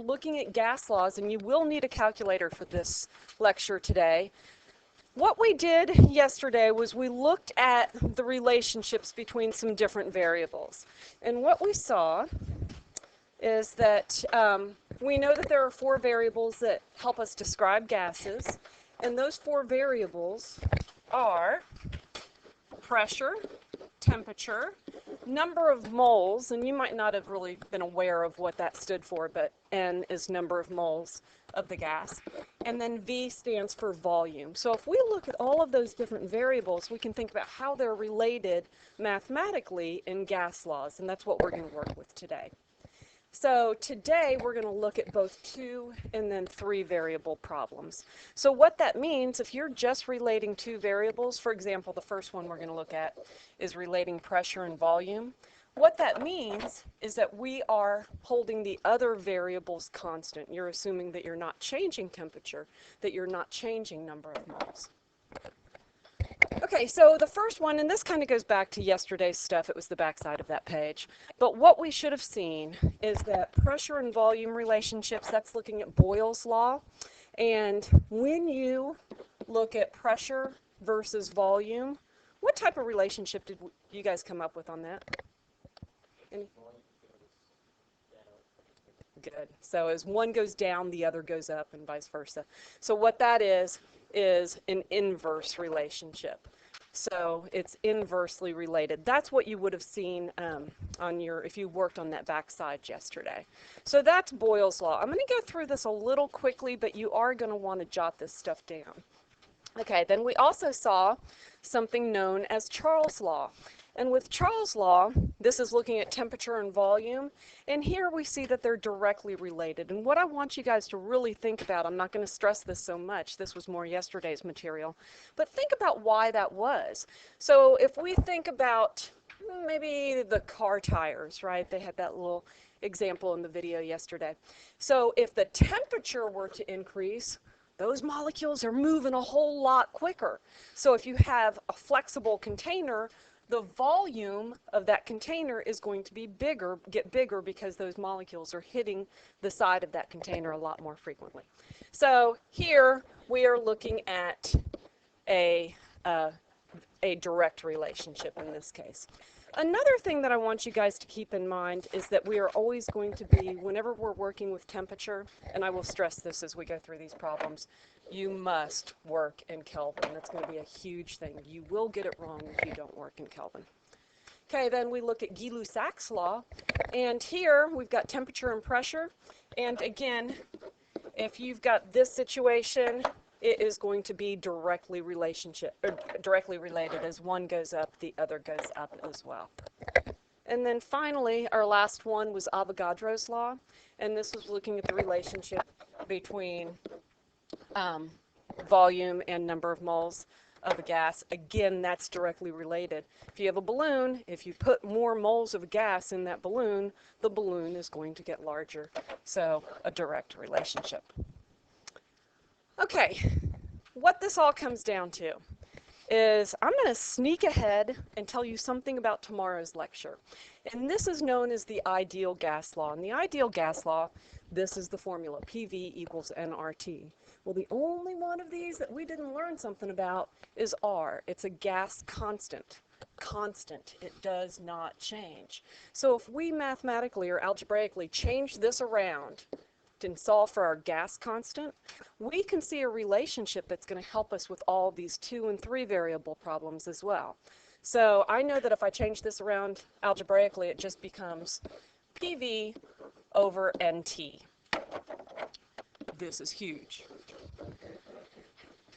looking at gas laws, and you will need a calculator for this lecture today. What we did yesterday was we looked at the relationships between some different variables. And what we saw is that we know that there are 4 variables that help us describe gases. And those 4 variables are pressure, temperature, number of moles, and you might not have really been aware of what that stood for, but N is number of moles of the gas, and then V stands for volume. So if we look at all of those different variables, we can think about how they're related mathematically in gas laws, and that's what we're going to work with today. So today we're going to look at both 2 and then 3 variable problems. So what that means, if you're just relating 2 variables, for example, the first one we're going to look at is relating pressure and volume. What that means is that we are holding the other variables constant. You're assuming that you're not changing temperature, that you're not changing number of moles. Okay, so the first one, and this kind of goes back to yesterday's stuff, it was the backside of that page, but what we should have seen is that pressure and volume relationships, that's looking at Boyle's law, and when you look at pressure versus volume, what type of relationship did you guys come up with on that? Any? Good. So as one goes down, the other goes up, and vice versa. So what that is an inverse relationship. So it's inversely related. That's what you would have seen on your, if you worked on that backside yesterday. So that's Boyle's law. I'm going to go through this a little quickly, but you are going to want to jot this stuff down. Okay, then we also saw something known as Charles' law. And with Charles' law, this is looking at temperature and volume, and here we see that they're directly related. And what I want you guys to really think about, I'm not going to stress this so much, this was more yesterday's material, but think about why that was. So if we think about maybe the car tires, right? They had that little example in the video yesterday. So if the temperature were to increase, those molecules are moving a whole lot quicker. So if you have a flexible container, the volume of that container is going to be bigger, get bigger, because those molecules are hitting the side of that container a lot more frequently. So here we are looking at a direct relationship in this case. Another thing that I want you guys to keep in mind is that we are always going to be, whenever we're working with temperature, and I will stress this as we go through these problems, you must work in Kelvin. That's going to be a huge thing. You will get it wrong if you don't work in Kelvin. Okay, then we look at Gay-Lussac's law, and here we've got temperature and pressure, and again, if you've got this situation, it is going to be directly related. As one goes up, the other goes up as well. And then finally, our last one was Avogadro's law, and this was looking at the relationship between volume and number of moles of a gas. Again, that's directly related. If you have a balloon, if you put more moles of gas in that balloon, the balloon is going to get larger. So a direct relationship. Okay, what this all comes down to is I'm going to sneak ahead and tell you something about tomorrow's lecture. And this is known as the ideal gas law. And the ideal gas law, this is the formula, PV equals nRT. Well, the only one of these that we didn't learn something about is R. It's a gas constant. Constant. It does not change. So if we mathematically or algebraically change this around and solve for our gas constant, we can see a relationship that's going to help us with all these 2 and 3 variable problems as well. So I know that if I change this around algebraically, it just becomes PV over NT. This is huge.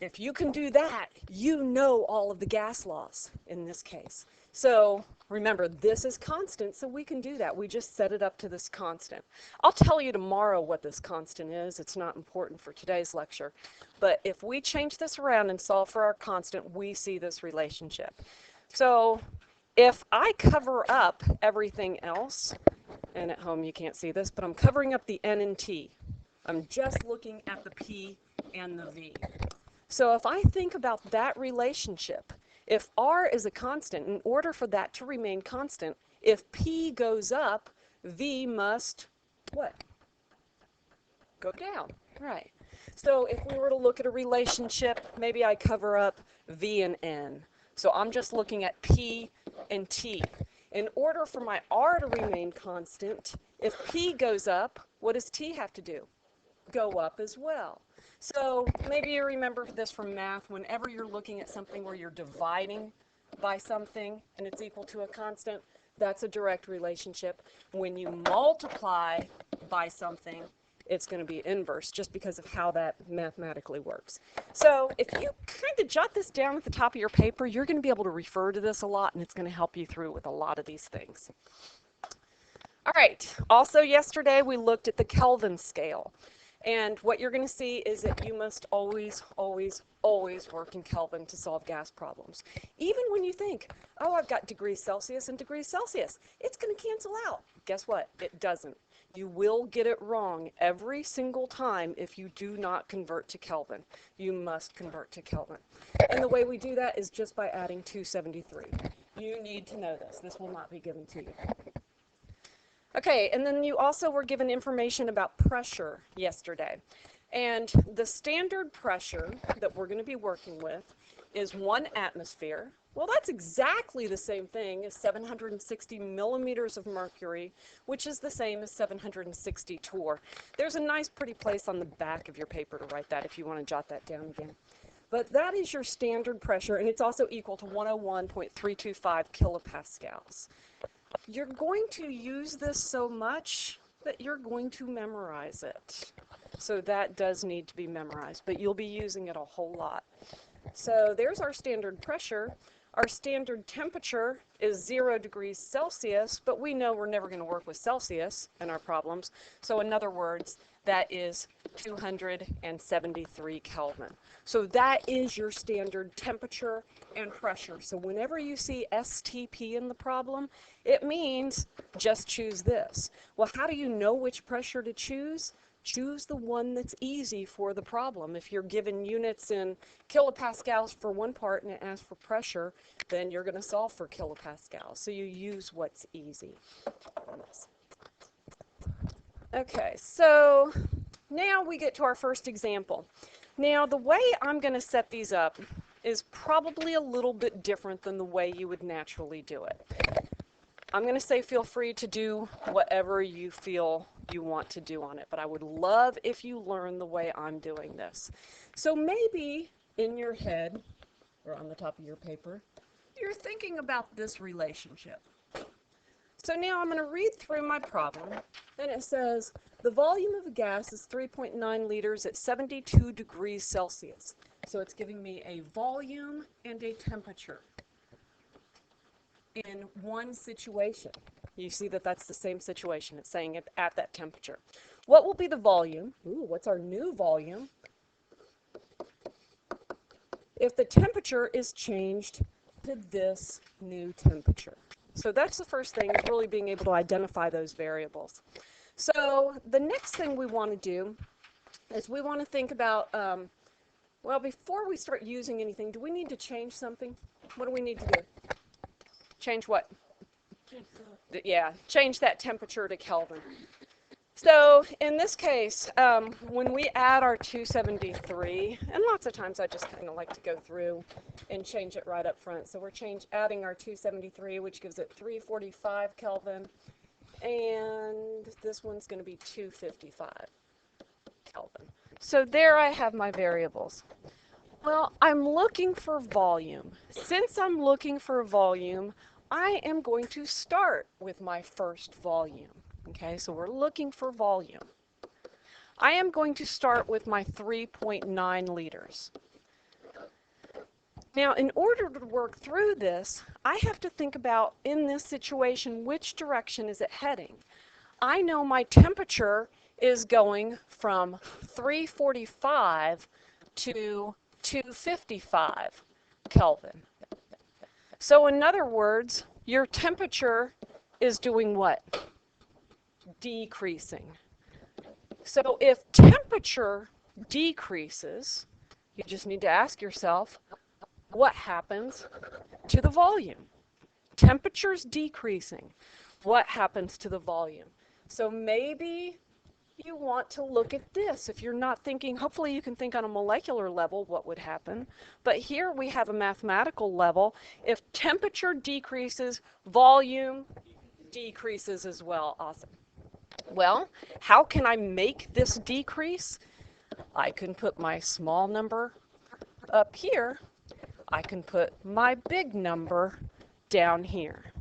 If you can do that, you know all of the gas laws in this case. So remember, this is constant, so we can do that. We just set it up to this constant. I'll tell you tomorrow what this constant is. It's not important for today's lecture. But if we change this around and solve for our constant, we see this relationship. So if I cover up everything else, and at home you can't see this, but I'm covering up the N and T. I'm just looking at the P and the V. So if I think about that relationship, if R is a constant, in order for that to remain constant, if P goes up, V must, what? go down, right. So if we were to look at a relationship, maybe I cover up V and N. So I'm just looking at P and T. In order for my R to remain constant, if P goes up, what does T have to do? Go up as well. So maybe you remember this from math. Whenever you're looking at something where you're dividing by something and it's equal to a constant, that's a direct relationship. When you multiply by something, it's going to be inverse just because of how that mathematically works. So if you kind of jot this down at the top of your paper, you're going to be able to refer to this a lot, and it's going to help you through with a lot of these things. All right, also yesterday we looked at the Kelvin scale. And what you're going to see is that you must always, always, always work in Kelvin to solve gas problems. Even when you think, oh, I've got degrees Celsius and degrees Celsius, it's going to cancel out. Guess what? It doesn't. You will get it wrong every single time if you do not convert to Kelvin. You must convert to Kelvin. And the way we do that is just by adding 273. You need to know this. This will not be given to you. Okay, and then you also were given information about pressure yesterday. And the standard pressure that we're going to be working with is 1 atmosphere. Well, that's exactly the same thing as 760 millimeters of mercury, which is the same as 760 torr. There's a nice pretty place on the back of your paper to write that if you want to jot that down again. But that is your standard pressure, and it's also equal to 101.325 kilopascals. You're going to use this so much that you're going to memorize it. So that does need to be memorized, but you'll be using it a whole lot. So there's our standard pressure. Our standard temperature is 0 degrees Celsius, but we know we're never going to work with Celsius in our problems. So in other words, that is 273 Kelvin. So that is your standard temperature and pressure. So whenever you see STP in the problem, it means just choose this. Well, how do you know which pressure to choose? Choose the one that's easy for the problem. If you're given units in kilopascals for one part and it asks for pressure, then you're going to solve for kilopascals. So you use what's easy. Okay, so now we get to our first example. Now the way I'm going to set these up is probably a little bit different than the way you would naturally do it. I'm going to say feel free to do whatever you feel you want to do on it, but I would love if you learn the way I'm doing this. So maybe in your head, or on the top of your paper, you're thinking about this relationship. So now I'm going to read through my problem, and it says the volume of a gas is 3.9 liters at 72 degrees Celsius. So it's giving me a volume and a temperature in one situation. You see that that's the same situation. It's saying it at that temperature. What will be the volume? Ooh, what's our new volume? If the temperature is changed to this new temperature. So that's the first thing, is really being able to identify those variables. So the next thing we want to do is we want to think about, well, before we start using anything, do we need to change something? What do we need to do? Change what? Yeah, change that temperature to Kelvin. So in this case, when we add our 273, and lots of times I just kind of like to go through and change it right up front. So we're adding our 273, which gives it 345 Kelvin, and this one's going to be 255 Kelvin. So there I have my variables. Well, I'm looking for volume. Since I'm looking for volume, I am going to start with my first volume. Okay, so we're looking for volume. I am going to start with my 3.9 liters. Now, in order to work through this, I have to think about, in this situation, which direction is it heading? I know my temperature is going from 345 to 255 Kelvin. So in other words, your temperature is doing what? Decreasing. So if temperature decreases, you just need to ask yourself, what happens to the volume? Temperature's decreasing. What happens to the volume? So maybe you want to look at this. If you're not thinking, hopefully you can think on a molecular level what would happen. But here we have a mathematical level. If temperature decreases, volume decreases as well. Awesome. Well, how can I make this decrease? I can put my small number up here. I can put my big number down here.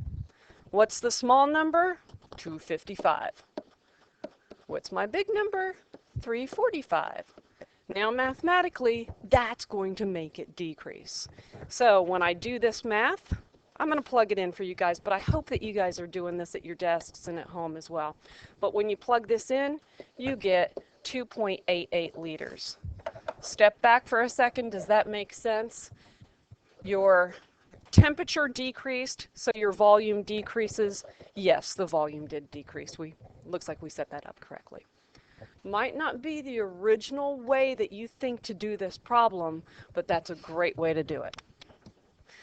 What's the small number? 255. What's my big number? 345. Now mathematically, that's going to make it decrease. So when I do this math, I'm going to plug it in for you guys, but I hope that you guys are doing this at your desks and at home as well. But when you plug this in, you get 2.88 liters. Step back for a second. Does that make sense? Your temperature decreased, so your volume decreases. Yes, the volume did decrease. Looks like we set that up correctly. Might not be the original way that you think to do this problem, but that's a great way to do it.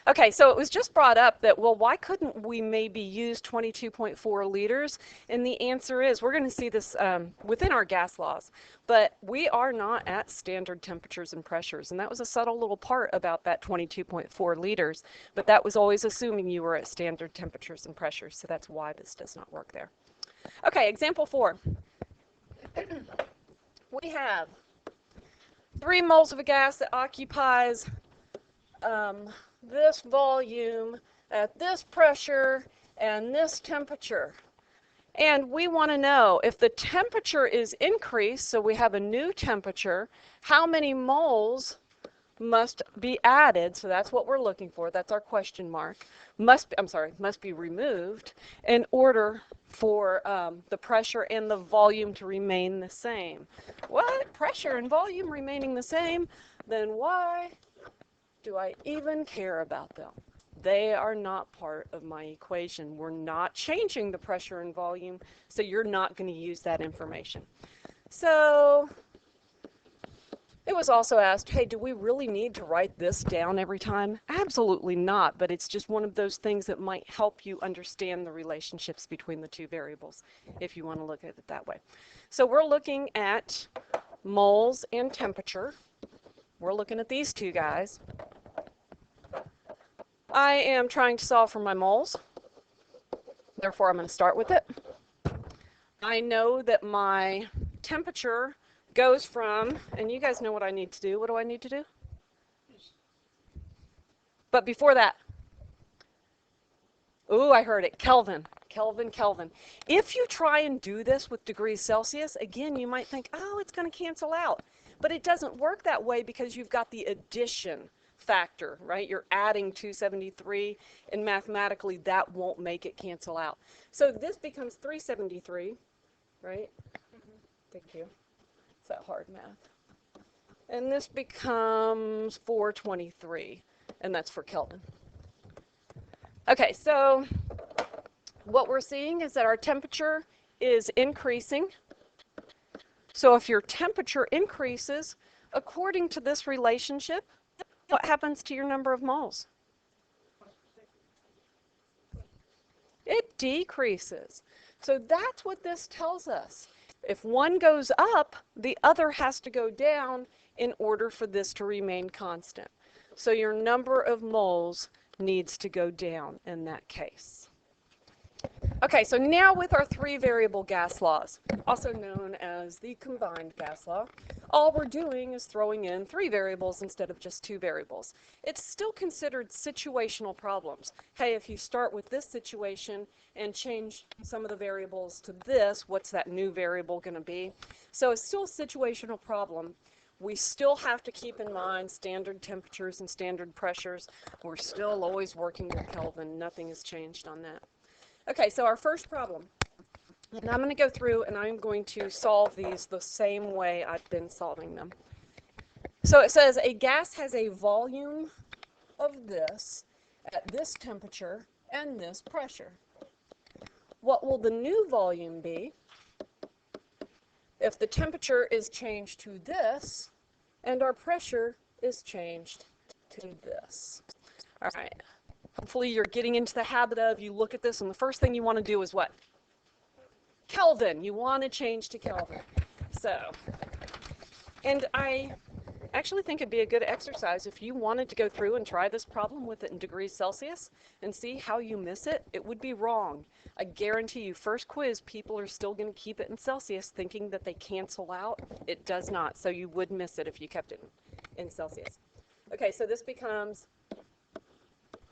Okay, so it was just brought up that, well, why couldn't we maybe use 22.4 liters? And the answer is, we're going to see this within our gas laws, but we are not at standard temperatures and pressures. And that was a subtle little part about that 22.4 liters, but that was always assuming you were at standard temperatures and pressures. So that's why this does not work there. Okay, example 4. We have 3 moles of a gas that occupies this volume at this pressure and this temperature. And we want to know if the temperature is increased, so we have a new temperature, how many moles must be added, so that's what we're looking for, that's our question mark, must be removed in order for the pressure and the volume to remain the same. What? Pressure and volume remaining the same? Then why do I even care about them? They are not part of my equation. We're not changing the pressure and volume, so you're not going to use that information. So it was also asked, hey, do we really need to write this down every time? Absolutely not, but it's just one of those things that might help you understand the relationships between the two variables, if you want to look at it that way. So we're looking at moles and temperature. We're looking at these two guys. I am trying to solve for my moles, therefore I'm going to start with it. I know that my temperature goes from, and you guys know what I need to do. What do I need to do? But before that, ooh, I heard it, Kelvin. Kelvin. If you try and do this with degrees Celsius, again, you might think, oh, it's going to cancel out. But it doesn't work that way because you've got the addition factor, right? You're adding 273, and mathematically that won't make it cancel out. So this becomes 373, right? Thank you. It's that hard math. And this becomes 423, and that's for Kelvin. Okay, so what we're seeing is that our temperature is increasing. So if your temperature increases, according to this relationship, what happens to your number of moles? It decreases. So that's what this tells us. If one goes up, the other has to go down in order for this to remain constant. So your number of moles needs to go down in that case. Okay, so now with our 3 variable gas laws, also known as the combined gas law, all we're doing is throwing in 3 variables instead of just 2 variables. It's still considered situational problems. Hey, if you start with this situation and change some of the variables to this, what's that new variable going to be? So it's still a situational problem. We still have to keep in mind standard temperatures and standard pressures. We're still always working with Kelvin. Nothing has changed on that. Okay, so our first problem, and I'm going to go through and I'm going to solve these the same way I've been solving them. So it says a gas has a volume of this at this temperature and this pressure. What will the new volume be if the temperature is changed to this and our pressure is changed to this? All right. Hopefully you're getting into the habit of, you look at this and the first thing you want to do is what? Kelvin. You want to change to Kelvin. So, and I actually think it'd be a good exercise if you wanted to go through and try this problem with it in degrees Celsius and see how you miss it. It would be wrong. I guarantee you, first quiz, people are still going to keep it in Celsius thinking that they cancel out. It does not, so you would miss it if you kept it in Celsius. Okay, so this becomes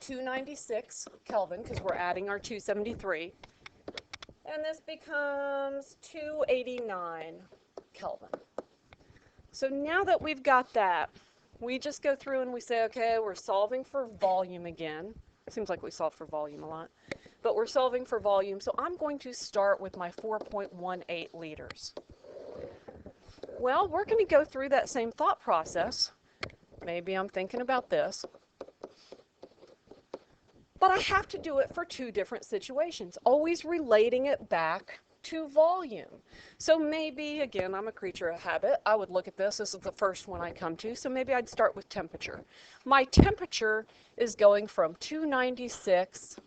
296 Kelvin because we're adding our 273. And this becomes 289 Kelvin. So now that we've got that, we just go through and we say, okay, we're solving for volume again. Seems like we solve for volume a lot, but we're solving for volume. So I'm going to start with my 4.18 liters. Well, we're going to go through that same thought process. Maybe I'm thinking about this. But I have to do it for two different situations, always relating it back to volume. So maybe, again, I'm a creature of habit. I would look at this. This is the first one I come to. So maybe I'd start with temperature. My temperature is going from 296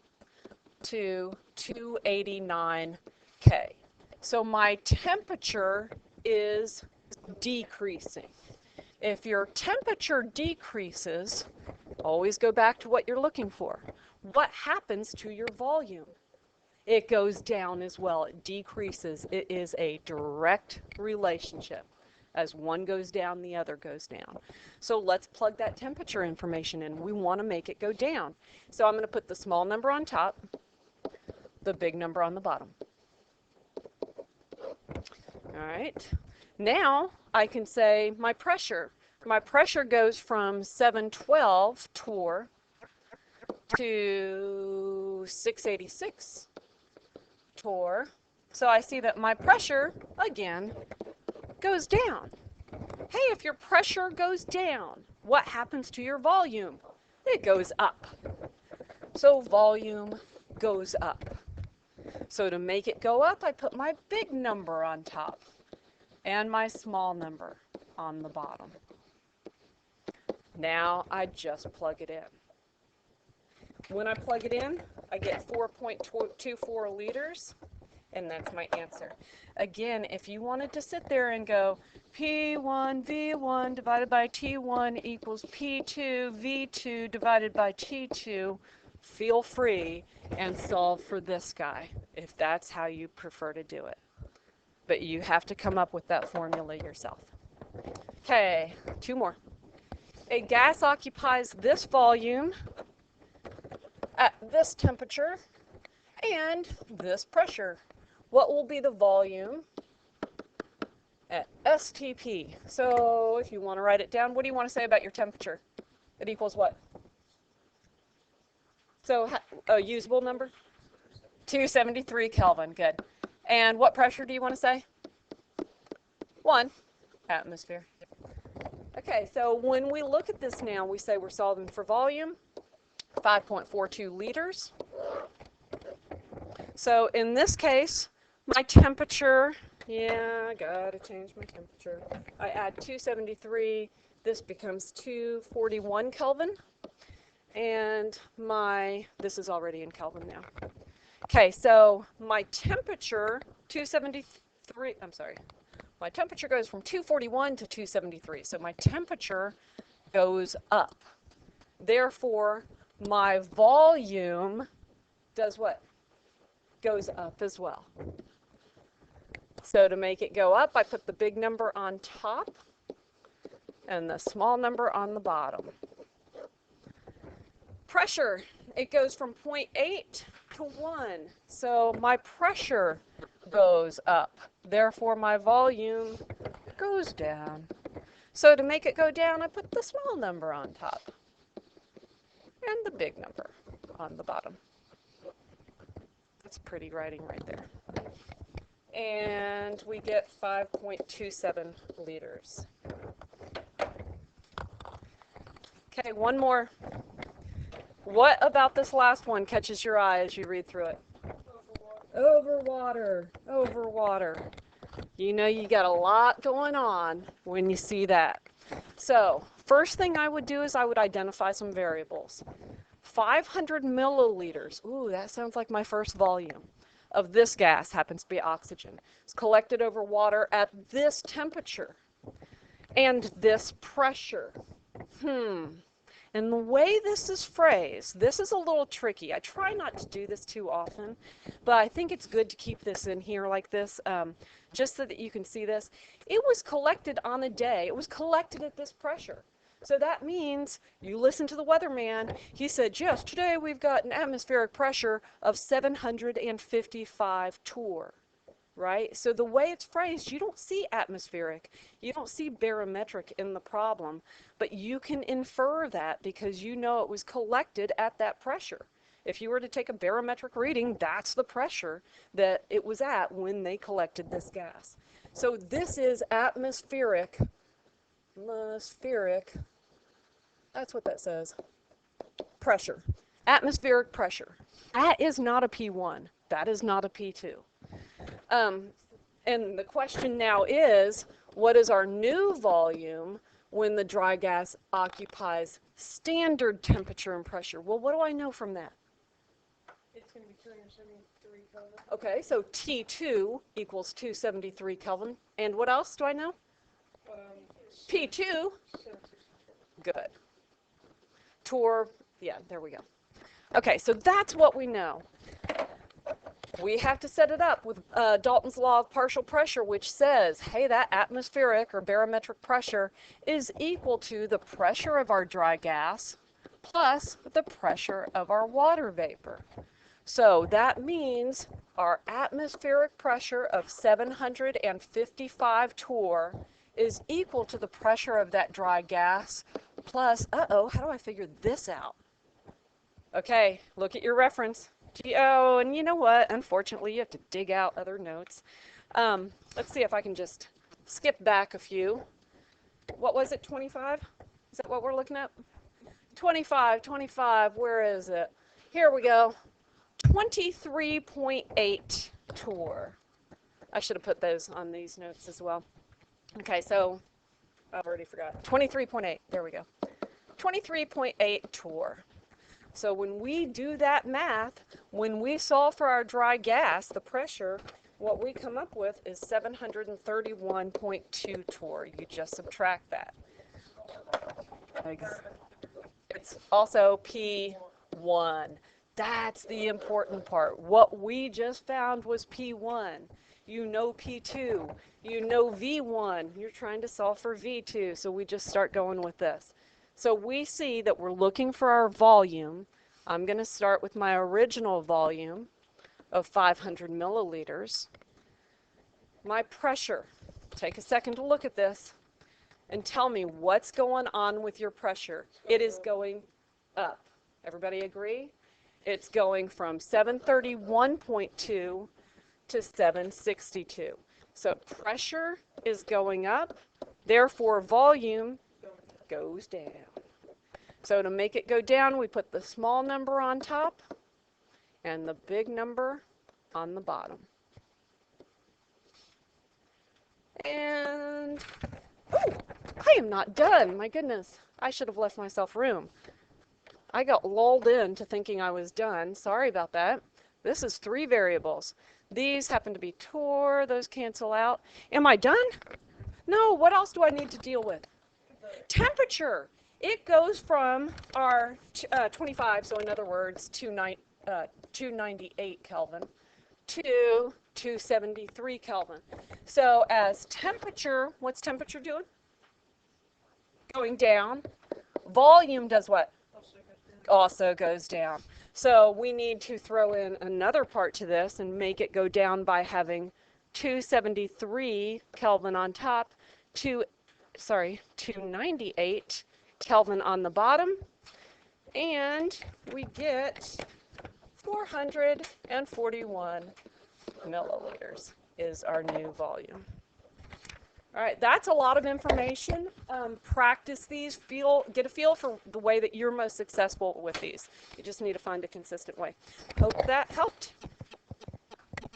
to 289 K. So my temperature is decreasing. If your temperature decreases, always go back to what you're looking for. What happens to your volume? It goes down as well. It decreases. It is a direct relationship. As one goes down, the other goes down. So let's plug that temperature information in. We want to make it go down. So I'm going to put the small number on top, the big number on the bottom. All right. Now I can say my pressure. My pressure goes from 712 torr to 686 torr. So I see that my pressure, again, goes down. Hey, if your pressure goes down, what happens to your volume? It goes up. So volume goes up. So to make it go up, I put my big number on top and my small number on the bottom. Now I just plug it in. When I plug it in, I get 4.24 liters, and that's my answer. Again, if you wanted to sit there and go P1 V1 divided by T1 equals P2 V2 divided by T2, feel free and solve for this guy if that's how you prefer to do it. But you have to come up with that formula yourself. Okay, two more. A gas occupies this volume at this temperature and this pressure. What will be the volume at STP? So if you want to write it down, what do you want to say about your temperature? It equals what? So a usable number? 273 Kelvin, good. And what pressure do you want to say? 1 atmosphere. Okay, so when we look at this now, we say we're solving for volume, 5.42 liters. So in this case, my temperature, yeah, I gotta change my temperature. I add 273, this becomes 241 Kelvin. And this is already in Kelvin now. Okay, so my temperature, my temperature goes from 241 to 273. So my temperature goes up. Therefore, my volume does what? Goes up as well. So to make it go up, I put the big number on top and the small number on the bottom. Pressure, it goes from 0.8 to 1. So my pressure goes up. Therefore, my volume goes down. So to make it go down, I put the small number on top and the big number on the bottom. That's pretty writing right there. And we get 5.27 liters. Okay, one more. What about this last one catches your eye as you read through it? Over water. Over water. You know you got a lot going on when you see that. So, first thing I would do is I would identify some variables. 500 milliliters. Ooh, that sounds like my first volume. of this gas happens to be oxygen. It's collected over water at this temperature and this pressure. And the way this is phrased, this is a little tricky. I try not to do this too often, but I think it's good to keep this in here like this, just so that you can see this. It was collected on a day. It was collected at this pressure. So that means, you listen to the weatherman, he said, yes, today we've got an atmospheric pressure of 755 torr. Right? So the way it's phrased, you don't see atmospheric, you don't see barometric in the problem, but you can infer that because you know it was collected at that pressure. If you were to take a barometric reading, that's the pressure that it was at when they collected this gas. So this is atmospheric, that's what that says, pressure, atmospheric pressure. That is not a P1, that is not a P2. And the question now is, what is our new volume when the dry gas occupies standard temperature and pressure? Well, what do I know from that? It's going to be 273 Kelvin. Okay, so T2 equals 273 Kelvin. And what else do I know? P2. Good. Torr, yeah, there we go. Okay, so that's what we know. We have to set it up with Dalton's law of partial pressure, which says, hey, that atmospheric or barometric pressure is equal to the pressure of our dry gas plus the pressure of our water vapor. So that means our atmospheric pressure of 755 torr is equal to the pressure of that dry gas plus, how do I figure this out? Okay, look at your reference. Oh, and you know what? Unfortunately, you have to dig out other notes. Let's see if I can just skip back a few. What was it, 25? Is that what we're looking at? 25, where is it? Here we go. 23.8 torr. I should have put those on these notes as well. Okay, so I've already forgot. 23.8, there we go. 23.8 torr. So when we do that math, when we solve for our dry gas, the pressure, what we come up with is 731.2 torr. You just subtract that. It's also P1. That's the important part. What we just found was P1. You know P2. You know V1. You're trying to solve for V2, so we just start going with this. So we see that we're looking for our volume. I'm going to start with my original volume of 500 milliliters. My pressure. Take a second to look at this and tell me what's going on with your pressure. It is going up. Everybody agree? It's going from 731.2 to 762. So pressure is going up, therefore volume goes down. So to make it go down, we put the small number on top and the big number on the bottom. And, I am not done. My goodness, I should have left myself room. I got lulled into thinking I was done. Sorry about that. This is 3 variables. These happen to be torr. Those cancel out. Am I done? No, what else do I need to deal with? Temperature. It goes from our 25, so in other words, 298 Kelvin, to 273 Kelvin. So as temperature, what's temperature doing? Going down. Volume does what? Also goes down. So we need to throw in another part to this and make it go down by having 273 Kelvin on top, 298 Kelvin on the bottom, and we get 441 milliliters is our new volume. All right, that's a lot of information. Practice these, get a feel for the way that you're most successful with these. You just need to find a consistent way. Hope that helped.